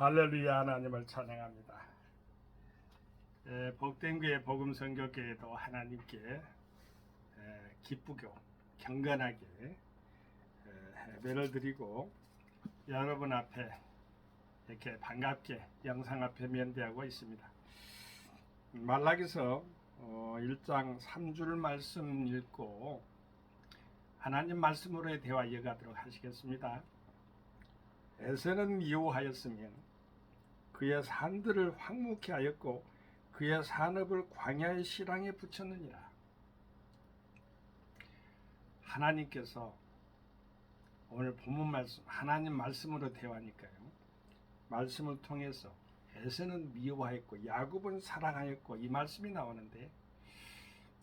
할렐루야. 하나님을 찬양합니다. 복된 교회 복음 선교교회도 하나님께 기쁘고 경건하게 예배를 드리고 여러분 앞에 이렇게 반갑게 영상 앞에 면대하고 있습니다. 말라기서 1장 3줄 말씀 읽고 하나님 말씀으로의 대화 이어가도록 하시겠습니다. 에서는 미워하였으면 그의 산들을 황무케 하였고 그의 산업을 광야의 실황에 붙였느니라. 하나님께서 오늘 본문 말씀 하나님 말씀으로 대화니까요. 말씀을 통해서 에서는 미워하였고 야곱은 사랑하였고 이 말씀이 나오는데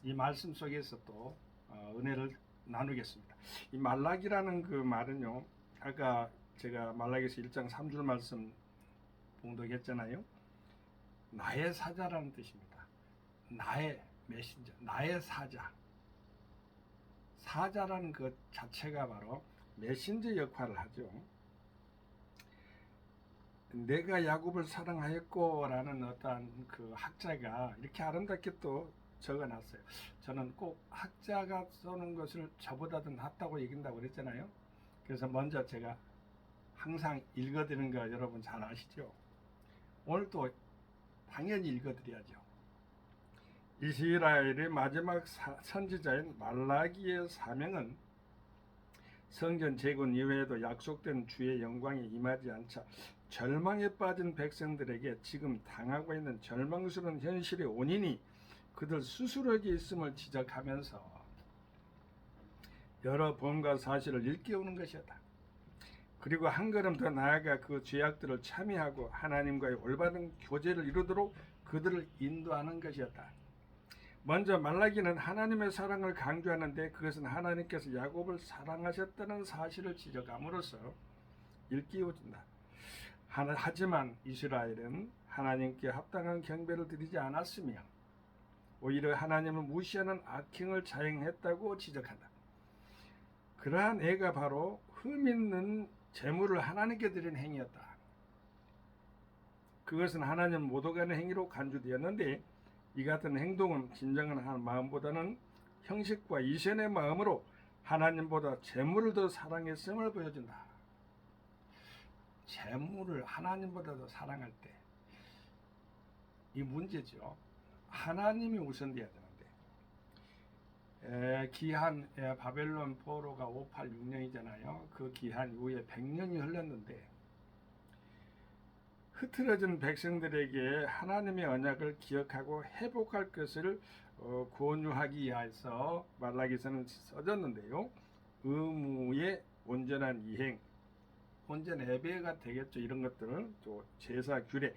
이 말씀 속에서 또 은혜를 나누겠습니다. 이 말라기라는 그 말은요. 아까 제가 말라기서 1장 3줄 말씀 봉독했잖아요. 나의 사자라는 뜻입니다. 나의 메신저, 나의 사자. 사자라는 것 자체가 바로 메신저 역할을 하죠. 내가 야곱을 사랑하였고 라는 어떠한 그 학자가 이렇게 아름답게 또 적어놨어요. 저는 꼭 학자가 써놓은 것을 저보다 더 낫다고 얘기한다고 그랬잖아요. 그래서 먼저 제가 항상 읽어드리는 거 여러분 잘 아시죠? 오늘 또 당연히 읽어드려야죠. 이스라엘의 마지막 선지자인 말라기의 사명은 성전 재건 이후에도 약속된 주의 영광이 임하지 않자 절망에 빠진 백성들에게 지금 당하고 있는 절망스러운 현실의 원인이 그들 스스로에게 있음을 지적하면서 여러 본과 사실을 일깨우는 것이었다. 그리고 한 걸음 더 나아가 그 죄악들을 참여하고 하나님과의 올바른 교제를 이루도록 그들을 인도하는 것이었다. 먼저 말라기는 하나님의 사랑을 강조하는데 그것은 하나님께서 야곱을 사랑하셨다는 사실을 지적함으로써 일깨워준다. 하지만 이스라엘은 하나님께 합당한 경배를 드리지 않았으며 오히려 하나님을 무시하는 악행을 자행했다고 지적한다. 그러한 애가 바로 흠 있는 재물을 하나님께 드린 행위였다. 그것은 하나님 못 오가는 행위로 간주되었는데 이 같은 행동은 진정한 마음보다는 형식과 이전의 마음으로 하나님보다 재물을 더 사랑했음을 보여준다. 재물을 하나님보다 더 사랑할 때 이 문제죠. 하나님이 우선돼야 되는데 기한 바벨론 포로가 586년이잖아요. 그 기한 이후에 100년이 흘렀는데 흐트러진 백성들에게 하나님의 언약을 기억하고 회복할 것을 권유하기 위해서 말라기서는 써졌는데요. 의무의 온전한 이행, 온전 예배가 되겠죠. 이런 것들을 또 제사 규례,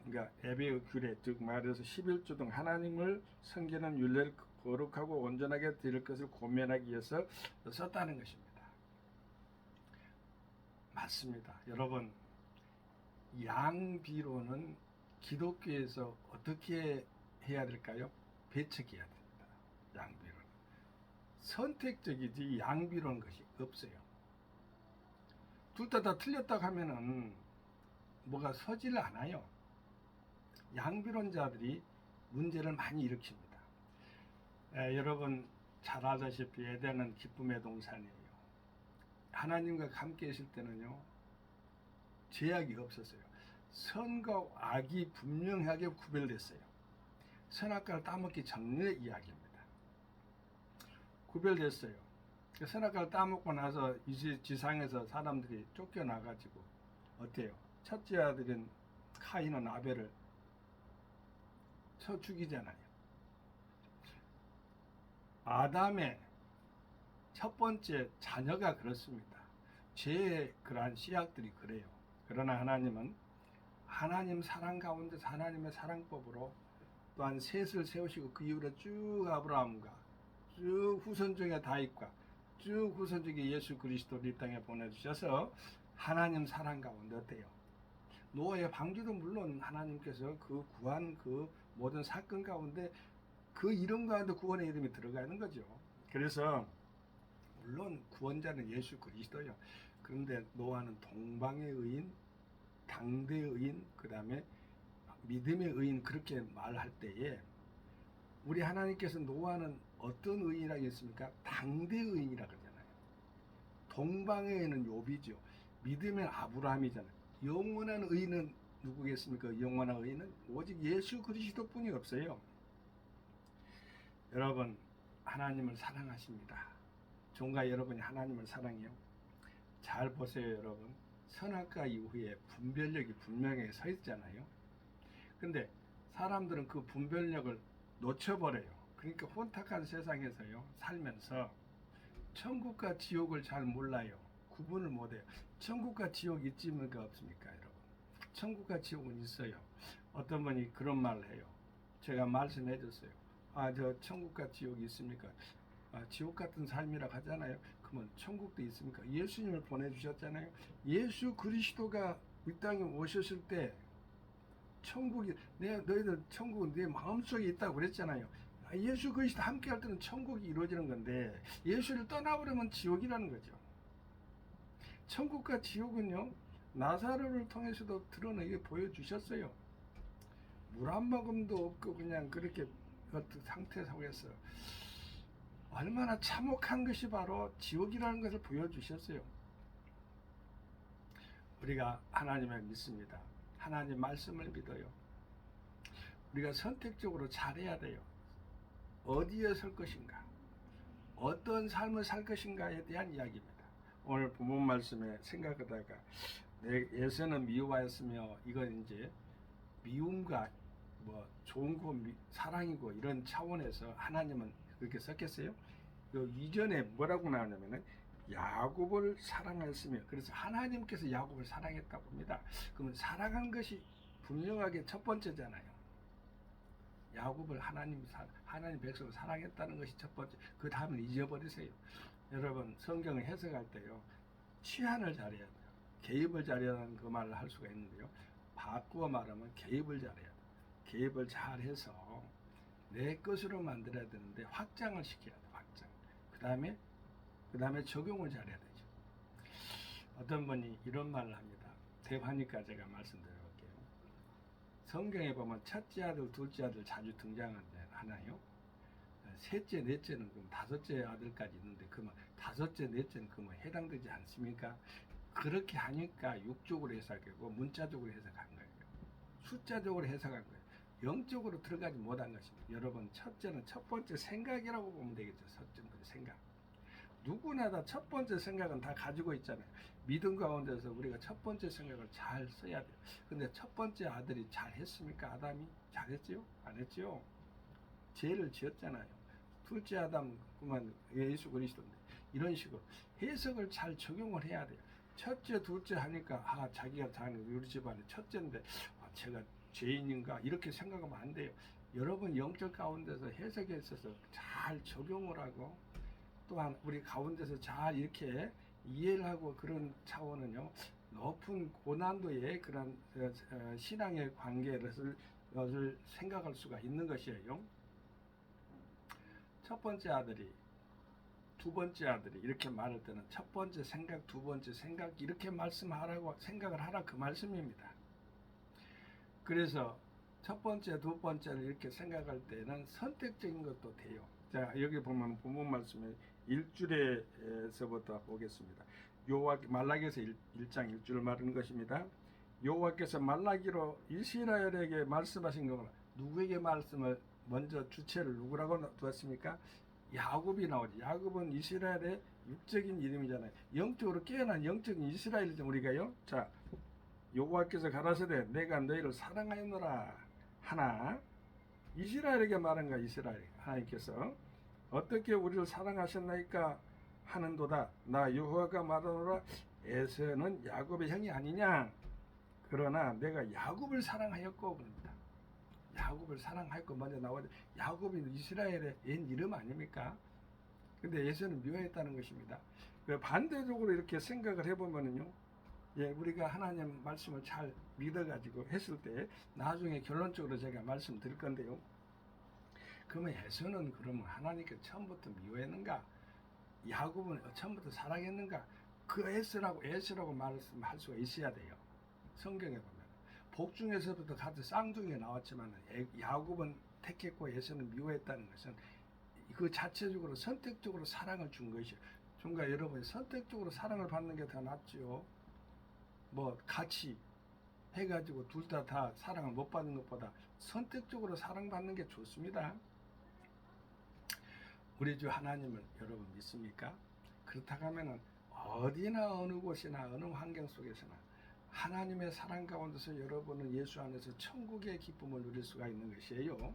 그러니까 예배의 규례, 즉 말해서 11조 등 하나님을 섬기는 율례를 거룩하고 온전하게 드릴 것을 고면하기 위해서 썼다는 것입니다. 맞습니다. 여러분, 양비로는 기독교에서 어떻게 해야 될까요? 배척해야 됩니다. 양비로는 선택적이지 양비로는 것이 없어요. 둘 다 틀렸다고 하면은 뭐가 서질 않아요. 양비론자들이 문제를 많이 일으킵니다. 여러분 잘 아다시피 에덴은 기쁨의 동산이에요. 하나님과 함께 있을 때는요 죄악이 없었어요. 선과 악이 분명하게 구별됐어요. 선악과를 따먹기 전의 이야기입니다. 구별됐어요. 선악과를 따먹고 나서 이 지상에서 사람들이 쫓겨나가지고 어때요? 첫째 아들인 카인은 아벨을 쳐 죽이잖아요. 아담의 첫 번째 자녀가 그렇습니다. 죄의 그러한 씨앗들이 그래요. 그러나 하나님은 하나님 사랑 가운데서 하나님의 사랑법으로 또한 셋을 세우시고 그 이후로 쭉 아브라함과 쭉 후손 중에 다윗과 쭉 후손 중에 예수 그리스도를 이 땅에 보내주셔서 하나님 사랑 가운데 어때요? 노아의 방주도 물론 하나님께서 그 구한 그 모든 사건 가운데 그 이름 가운데 구원의 이름이 들어가는 거죠. 그래서 물론 구원자는 예수 그리스도요. 그런데 노아는 동방의 의인 당대의 의인, 그 다음에 믿음의 의인 그렇게 말할 때에 우리 하나님께서 노아는 어떤 의인이라고 했습니까? 당대의 의인이라 그러잖아요. 동방에는 욥이죠. 믿음의 아브라함이잖아요. 영원한 의인은 누구겠습니까? 영원한 의인은 오직 예수 그리스도뿐이 없어요. 여러분, 하나님을 사랑하십니다. 종가 여러분이 하나님을 사랑해요. 잘 보세요, 여러분. 선악과 이후에 분별력이 분명히 서 있잖아요. 근데 사람들은 그 분별력을 놓쳐버려요. 그러니까 혼탁한 세상에서요, 살면서 천국과 지옥을 잘 몰라요. 구분을 못해요. 천국과 지옥 있습니까? 없습니까, 여러분? 천국과 지옥은 있어요. 어떤 분이 그런 말을 해요. 제가 말씀해 줬어요. 저 천국과 지옥이 있습니까? 지옥 같은 삶이라고 하잖아요. 그러면 천국도 있습니까? 예수님을 보내주셨잖아요. 예수 그리스도가 이 땅에 오셨을 때 천국이 너희들 천국은 내 마음속에 있다고 그랬잖아요. 예수 그리스도 함께 할 때는 천국이 이루어지는 건데 예수를 떠나버리면 지옥이라는 거죠. 천국과 지옥은요, 나사로를 통해서도 드러내게 보여주셨어요. 물 한 모금도 없고 그냥 그렇게 어떤 상태 속에서 얼마나 참혹한 것이 바로 지옥이라는 것을 보여주셨어요. 우리가 하나님을 믿습니다. 하나님 말씀을 믿어요. 우리가 선택적으로 잘해야 돼요. 어디에 설 것인가, 어떤 삶을 살 것인가에 대한 이야기입니다. 오늘 본문 말씀에 생각하다가 내 예서는 미워하였으며 이건 이제 미움과 뭐 좋은 거 사랑이고 이런 차원에서 하나님은 그렇게 썼겠어요? 이전에 뭐라고 나오냐면은 야곱을 사랑하였으며, 그래서 하나님께서 야곱을 사랑했다고 합니다. 그러면 사랑한 것이 분명하게 첫 번째잖아요. 야곱을 하나님 백성을 사랑했다는 것이 첫 번째. 그 다음은 잊어버리세요. 여러분, 성경을 해석할 때요, 취한을 잘해야 돼요. 개입을 잘해야하는 그 말을 할 수가 있는데요, 바꾸어 말하면 개입을 잘해야 돼요. 개입을 잘해서 내 것으로 만들어야 되는데 확장을 시켜야 돼요. 확장. 그 다음에 적용을 잘해야 되죠. 어떤 분이 이런 말을 합니다. 대화니까 제가 말씀드려볼게요. 성경에 보면 첫째 아들, 둘째 아들 자주 등장하나요? 셋째, 넷째는 그럼 다섯째 아들까지 있는데 그러면 다섯째, 넷째는 그러면 해당되지 않습니까? 그렇게 하니까 육적으로 해석하고 문자적으로 해석한 거예요. 숫자적으로 해석한 거예요. 영적으로 들어가지 못한 것입니다. 여러분, 첫째는 첫 번째 생각이라고 보면 되겠죠. 첫째 생각. 누구나 다 첫 번째 생각은 다 가지고 있잖아요. 믿음 가운데서 우리가 첫 번째 생각을 잘 써야 돼요. 근데 첫 번째 아들이 잘했습니까? 아담이 잘했지요? 안 했지요? 죄를 지었잖아요. 둘째 아담 그만 예수 그리스도인데 이런 식으로 해석을 잘 적용을 해야 돼요. 첫째, 둘째 하니까 자기가 자는 우리 집안의 첫째인데 제가 죄인인가 이렇게 생각하면 안 돼요. 여러분 영적 가운데서 해석에 있어서 잘 적용을 하고 또한 우리 가운데서 잘 이렇게 이해를 하고 그런 차원은요, 높은 고난도의 그런 신앙의 관계를 생각할 수가 있는 것이에요. 첫 번째 아들이 두 번째 아들이 이렇게 말할 때는 첫 번째 생각, 두 번째 생각 이렇게 말씀하라고 생각을 하라 그 말씀입니다. 그래서 첫 번째, 두 번째를 이렇게 생각할 때는 선택적인 것도 돼요. 자, 여기 보면 본문 말씀에 1줄에서부터 보겠습니다. 말라기에서 1장 1줄 말하는 것입니다. 여호와께서 말라기로 이스라엘에게 말씀하신 겁니다. 누구에게 말씀을 먼저 주체를 누구라고 두었습니까? 야곱이 나오지. 야곱은 이스라엘의 육적인 이름이잖아요. 영적으로 깨어난 영적인 이스라엘이죠, 우리가요. 자, 여호와께서 가라사대 내가 너희를 사랑하였노라 하나, 이스라엘에게 말한 거야. 이스라엘 하나님께서 어떻게 우리를 사랑하셨나이까 하는도다. 나 여호와가 말하노라 에서는 야곱의 형이 아니냐. 그러나 내가 야곱을 사랑하였고 그럽니다. 야곱을 사랑하였고 먼저 나와야 돼. 야곱이 이스라엘의 옛 이름 아닙니까? 근데 에서는 미워했다는 것입니다. 반대적으로 이렇게 생각을 해보면은요, 우리가 하나님 말씀을 잘 믿어가지고 했을 때 나중에 결론적으로 제가 말씀드릴 건데요. 그러면 에서는 그러면 하나님께 처음부터 미워했는가? 야곱은 처음부터 사랑했는가? 그 에서라고 말씀할 수가 있어야 돼요. 성경에 보면 복 중에서부터 같은 쌍둥이가 나왔지만 야곱은 택했고 에서는 미워했다는 것은 그 자체적으로 선택적으로 사랑을 준 것이에요. 그러니까 여러분 선택적으로 사랑을 받는 게 더 낫죠. 뭐 같이 해가지고 둘 다 사랑을 못 받는 것보다 선택적으로 사랑받는 게 좋습니다. 우리 주 하나님을 여러분 믿습니까? 그렇다고 하면은 어디나 어느 곳이나 어느 환경 속에서나 하나님의 사랑 가운데서 여러분은 예수 안에서 천국의 기쁨을 누릴 수가 있는 것이에요.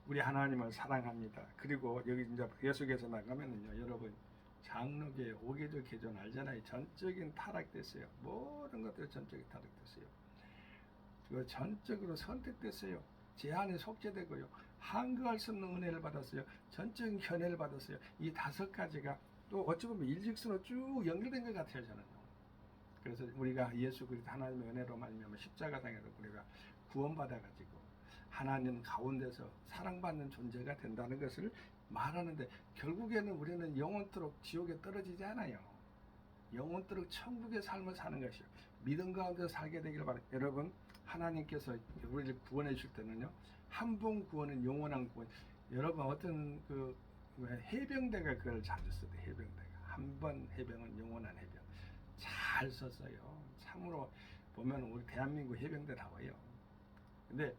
우리 하나님을 사랑합니다. 그리고 여기 이제 계속해서 나가면은요, 여러분 장로교회 5개조 개조는 알잖아요. 전적인 타락됐어요. 모든 것들이 전적인 타락됐어요. 그 전적으로 선택됐어요. 제한에 속죄되고요. 한거할 수 없는 은혜를 받았어요. 전적인 견해를 받았어요. 이 5가지가 또 어찌 보면 일직선으로 쭉 연결된 것 같아요, 저는요. 그래서 우리가 예수 그리스도 하나님의 은혜로 말미암아 십자가상에서 우리가 구원받아가지고 하나님 가운데서 사랑받는 존재가 된다는 것을 말하는데, 결국에는 우리는 영원토록 지옥에 떨어지지 않아요. 영원토록 천국의 삶을 사는 것이요. 믿음 가운데 살게 되기를 바랍니다. 여러분, 하나님께서 우리를 구원해 주실 때는요, 한 번 구원은 영원한 구원. 여러분 어떤 그 해병대가 그걸 자주 써요. 해병대가 한 번 해병은 영원한 해병. 잘 썼어요. 참으로 보면 우리 대한민국 해병대 나와요. 근데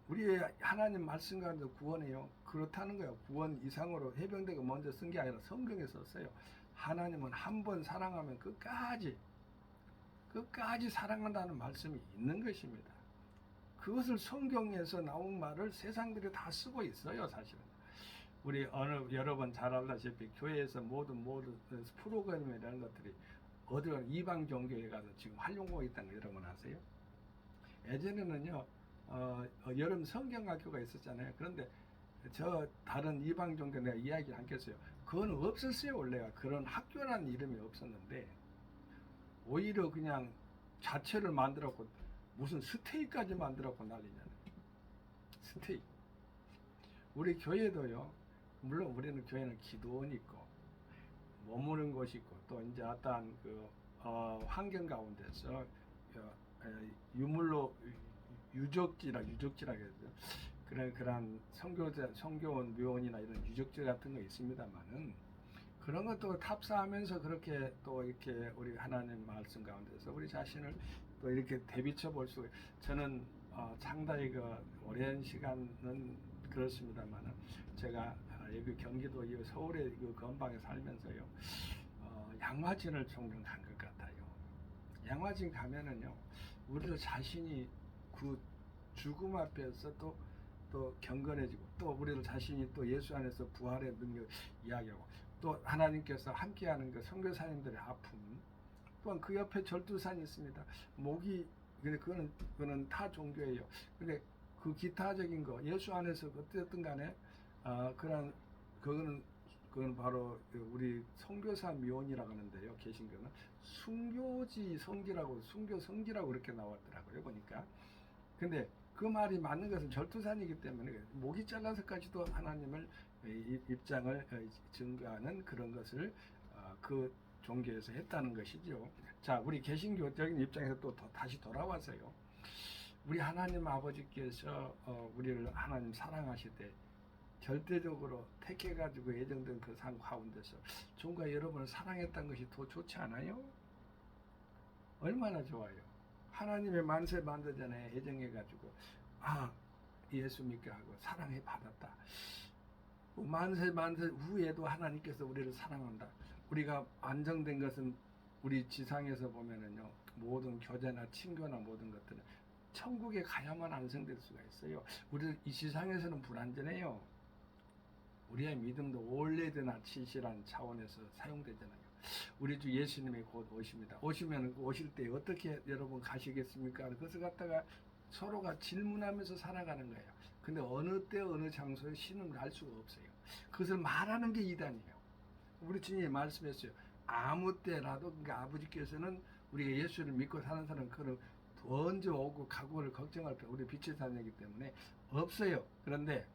우리 하나님 말씀 가운데 구원해요. 그렇다는 거예요. 구원 이상으로 해병대가 먼저 쓴 게 아니라 성경에 썼어요. 하나님은 한 번 사랑하면 끝까지 사랑한다는 말씀이 있는 것입니다. 그것을 성경에서 나온 말을 세상들이 다 쓰고 있어요, 사실은. 우리 여러 번 잘 알다시피 교회에서 모든 프로그램이라는 것들이 어디가 이방 종교에 가서 지금 활용하고 있다는 거 여러분 아세요? 예전에는요, 여름 성경학교가 있었잖아요. 그런데 저 다른 이방 종교 내가 이야기를 않겠어요. 그건 없었어요. 원래가 그런 학교라는 이름이 없었는데 오히려 그냥 자체를 만들었고 무슨 스테이까지 만들었고 난리잖아요. 스테이. 우리 교회도요. 물론 우리는 교회는 기도원이 있고 머무는 곳이 있고 또 이제 어떠한 그 환경 가운데서 유물로 유적지라 그러죠. 그런 성교원 묘원이나 이런 유적지 같은 거 있습니다만은 그런 것도 탑사하면서 그렇게 또 이렇게 우리 하나님 말씀 가운데서 우리 자신을 또 이렇게 대비쳐 볼 수. 저는 상당히 그 오랜 시간은 그렇습니다만은 제가 여기 경기도 이 서울의 그 건방에 살면서요, 양화진을 종종 간 것 같아요. 양화진 가면은요, 우리들 자신이 그 죽음 앞에서 또 경건해지고 또 우리들 자신이 또 예수 안에서 부활의 능력 이야기하고 또 하나님께서 함께하는 그 선교사님들의 아픔, 또한 그 옆에 절두산이 있습니다. 목이 근데 그거는 타 종교예요. 근데 그 기타적인 거 예수 안에서 어쨌든 간에 그거는 바로 우리 선교사 묘원이라고 하는데요. 개신교는 순교지 성지라고 순교 성지라고 그렇게 나왔더라고요. 보니까. 근데 그 말이 맞는 것은 절두산이기 때문에 목이 잘라서까지도 하나님을 입장을 증거하는 그런 것을 그 종교에서 했다는 것이죠. 자, 우리 개신교적인 입장에서 또 다시 돌아와서요. 우리 하나님 아버지께서 우리를 하나님 사랑하실 때 절대적으로 택해가지고 예정된 그 상 가운데서 종과 여러분을 사랑했다는 것이 더 좋지 않아요? 얼마나 좋아요. 하나님의 만세 만대전에 예정해가지고 예수 믿게 하고 사랑해 받았다. 만세 후에도 하나님께서 우리를 사랑한다. 우리가 안정된 것은 우리 지상에서 보면은요, 모든 교제나 친교나 모든 것들은 천국에 가야만 안정될 수가 있어요. 우리 이 지상에서는 불안전해요. 우리의 믿음도 올레드나 치시란 차원에서 사용되잖아요. 우리 주 예수님이 곧 오십니다. 오시면 오실 때 어떻게 여러분 가시겠습니까? 그것을 갖다가 서로가 질문하면서 살아가는 거예요. 근데 어느 때 어느 장소에 신음을 알 수가 없어요. 그것을 말하는 게 이단이에요. 우리 주님이 말씀했어요. 아무 때라도 그러니까 아버지께서는 우리가 예수를 믿고 사는 사람은 그걸 언제 오고 가고를 걱정할 때 우리 빛의 자녀이기 때문에 없어요. 그런데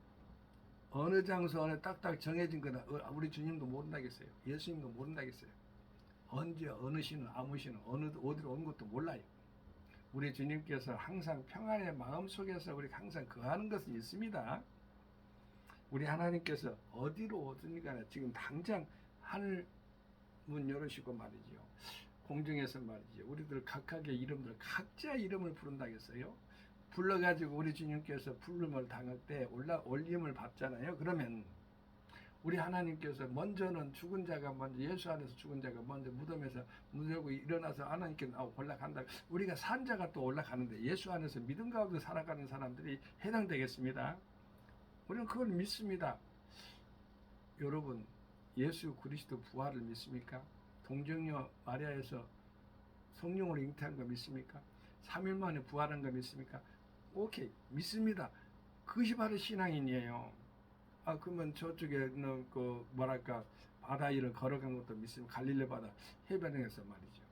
어느 장소 어느 딱딱 정해진 거다 우리 주님도 모른다겠어요. 예수님도 모른다겠어요. 언제 어느 신은 아무 신은 어디로 온 것도 몰라요. 우리 주님께서 항상 평안의 마음 속에서 우리 항상 거하는 것은 있습니다. 우리 하나님께서 어디로 오든지 간에 지금 당장 하늘 문 열으시고 말이죠. 공중에서 말이죠. 우리들 각각의 이름들 각자 이름을 부른다겠어요. 불러가지고 우리 주님께서 부름을 당할 때 올림을 받잖아요. 그러면 우리 하나님께서 먼저는 죽은 자가 먼저 예수 안에서 죽은 자가 먼저 무덤에서 문 열고 일어나서 하나님께 올라간다. 우리가 산 자가 또 올라가는데 예수 안에서 믿음 가운데 살아가는 사람들이 해당되겠습니다. 우리는 그걸 믿습니다. 여러분 예수 그리스도 부활을 믿습니까? 동정녀 마리아에서 성령으로 잉태한 거 믿습니까? 3일 만에 부활한 거 믿습니까? 오케이 믿습니다. 그것이 바로 신앙인이에요. 그러면 저쪽에는 바다 위를 걸어간 것도 믿습니까? 갈릴리 바다 해변에서 말이죠.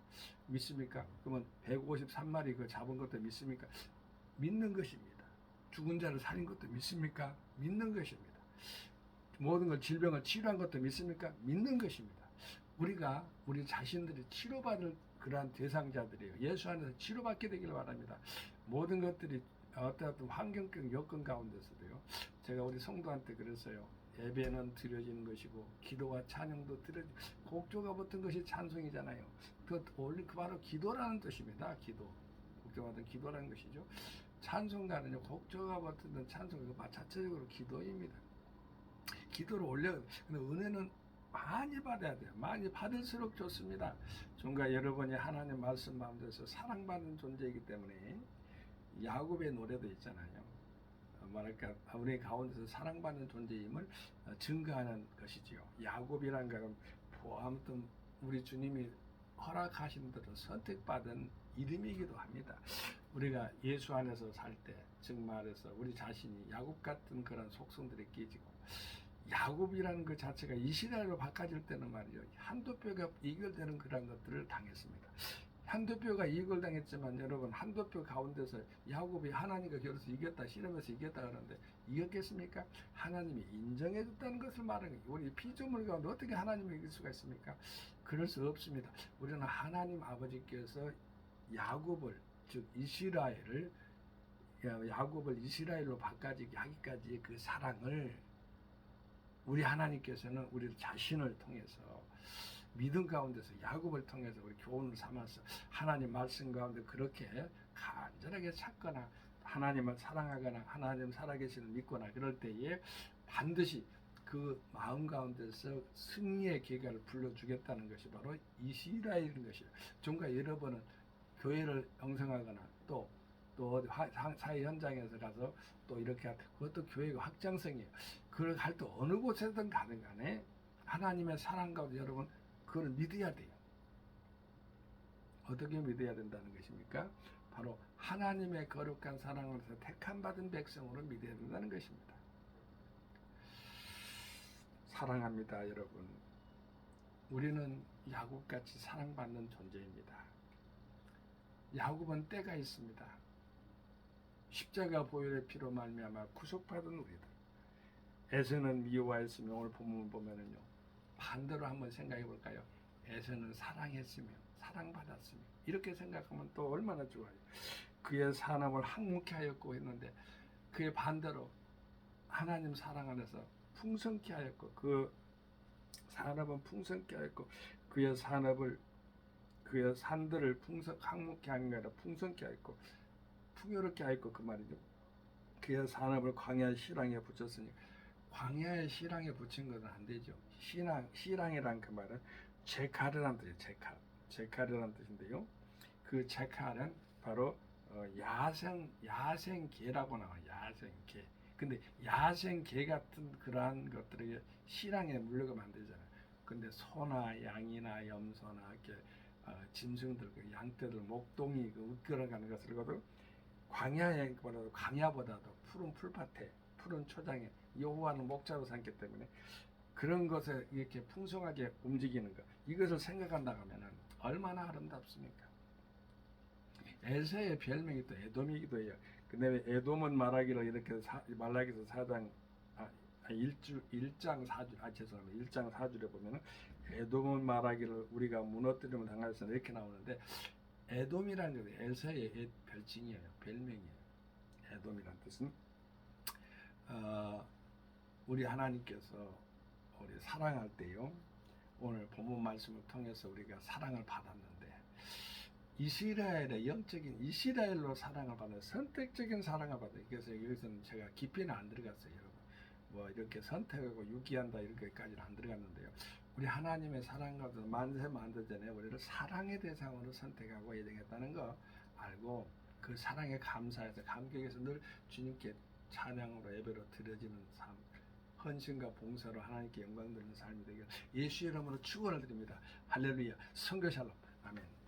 믿습니까? 그러면 153마리 그 잡은 것도 믿습니까? 믿는 것입니다. 죽은 자를 살린 것도 믿습니까? 믿는 것입니다. 모든 걸 질병을 치료한 것도 믿습니까? 믿는 것입니다. 우리가 우리 자신들이 치료받을 그러한 대상자들이에요. 예수 안에서 치료받게 되기를 바랍니다. 모든 것들이 어떤 환경적 여건 가운데서도요. 제가 우리 성도한테 그랬어요. 예배는 드려지는 것이고 기도와 찬양도 드려지고 곡조가 붙은 것이 찬송이잖아요. 그 바로 기도라는 뜻입니다. 기도. 곡조가 붙은 기도라는 것이죠. 찬송가는요. 곡조가 붙은 찬송이 자체적으로 기도입니다. 기도를 근데 은혜는 많이 받아야 돼요. 많이 받을수록 좋습니다. 종가 여러분이 하나님 말씀 가운데서 사랑받는 존재이기 때문에 야곱의 노래도 있잖아요. 뭐랄까 우리 가운데서 사랑받는 존재임을 증거하는 것이지요. 야곱이란 것은 아무튼 우리 주님이 허락하신 대로 선택받은 이름이기도 합니다. 우리가 예수 안에서 살 때 정말해서 우리 자신이 야곱 같은 그런 속성들이 깨지고 야곱이라는 그 자체가 이스라엘로 바꿔질 때는 말이죠. 한두 뼈가 이결되는 그런 것들을 당했습니다. 한두 뼈가 이결당했지만 여러분 한두 뼈 가운데서 야곱이 하나님과 겨루서 이겼다 씨름해서 이겼다 그러는데 이겼겠습니까? 하나님이 인정해줬다는 것을 말하는 거예요. 우리 피조물 가운데 어떻게 하나님을 이길 수가 있습니까? 그럴 수 없습니다. 우리는 하나님 아버지께서 야곱을 즉 이스라엘을 야곱을 이스라엘로 바꿔지게 하기까지의 그 사랑을 우리 하나님께서는 우리 자신을 통해서 믿음 가운데서 야곱을 통해서 우리 교훈을 삼아서 하나님 말씀 가운데 그렇게 간절하게 찾거나 하나님을 사랑하거나 하나님 살아계시는 믿거나 그럴 때에 반드시 그 마음 가운데서 승리의 계가를 불러주겠다는 것이 바로 이스라엘인 것이에요. 종가 여러분은 교회를 형성하거나 또 어디 사회 현장에서 가서 또 이렇게 그것도 교회가 확장성이에요. 그걸 할 때 어느 곳에든 가든 간에 하나님의 사랑 가운데 여러분 그걸 믿어야 돼요. 어떻게 믿어야 된다는 것입니까? 바로 하나님의 거룩한 사랑으로서 택함 받은 백성으로 믿어야 된다는 것입니다. 사랑합니다, 여러분. 우리는 야곱같이 사랑받는 존재입니다. 야곱은 때가 있습니다. 십자가 보혈의 피로 말미암아 구속받은 우리들. 에서는 미워하였으며 오늘 본문을 보면은요. 반대로 한번 생각해 볼까요? 에서는 사랑했으며 사랑받았으며 이렇게 생각하면 또 얼마나 좋아요. 그의 산업을 항목케 하였고 했는데 그의 반대로 하나님 사랑 안에서 풍성케 하였고 그 산업은 풍성케 하였고 그의 산들을 항목케 하는 게 아니라 풍성케 하였고 풍요롭게 하였고 그 말이죠. 그의 산업을 광야의 시랑에 붙였으니 광야의 시랑에 붙인 것은 안 되죠. 시랑이란 그 말은 제카르란 뜻이에요. 제카르란 뜻인데요. 그 제카르는 바로 야생개라고 나와요. 야생개. 근데 야생개 같은 그러한 것들이 시랑에 물려가면 안 되잖아요. 근데 소나 양이나 염소나 이렇게 짐승들, 양떼들, 목동이 웃겨가는 것을 거도 광야보다도 푸른 풀밭에, 푸른 초장에 여호와는 목자로 삼기 때문에 그런 것에 이렇게 풍성하게 움직이는 것, 이것을 생각한다고 하면 얼마나 아름답습니까? 에서의 별명이 또 에돔이기도 해요. 근데 에돔은 말하기를 이렇게 말라기서 4장 1장 4절 죄송합니다. 1장 4절에 보면은 에돔은 말하기를 우리가 무너뜨림을 당하였으나 이렇게 나오는데 에돔이라는 게 엘사의 별칭이에요. 별명이에요. 에돔이라는 뜻은 우리 하나님께서 우리 사랑할 때요. 오늘 본문 말씀을 통해서 우리가 사랑을 받았는데 이스라엘의 영적인 이스라엘로 사랑을 받는 선택적인 사랑을 받아요. 그래서 여기서는 제가 깊이는 안 들어갔어요, 여러분. 뭐 이렇게 선택하고 유기한다 이렇게까지는 안 들어갔는데요. 우리 하나님의 사랑과도 만세 만들 전에 우리를 사랑의 대상으로 선택하고 예정했다는 거 알고 그 사랑에 감사해서 감격해서 늘 주님께 찬양으로 예배로 드려지는 삶, 헌신과 봉사로 하나님께 영광 드리는 삶이 되길 예수 이름으로 축원을 드립니다. 할렐루야. 선교 샬롬. 아멘.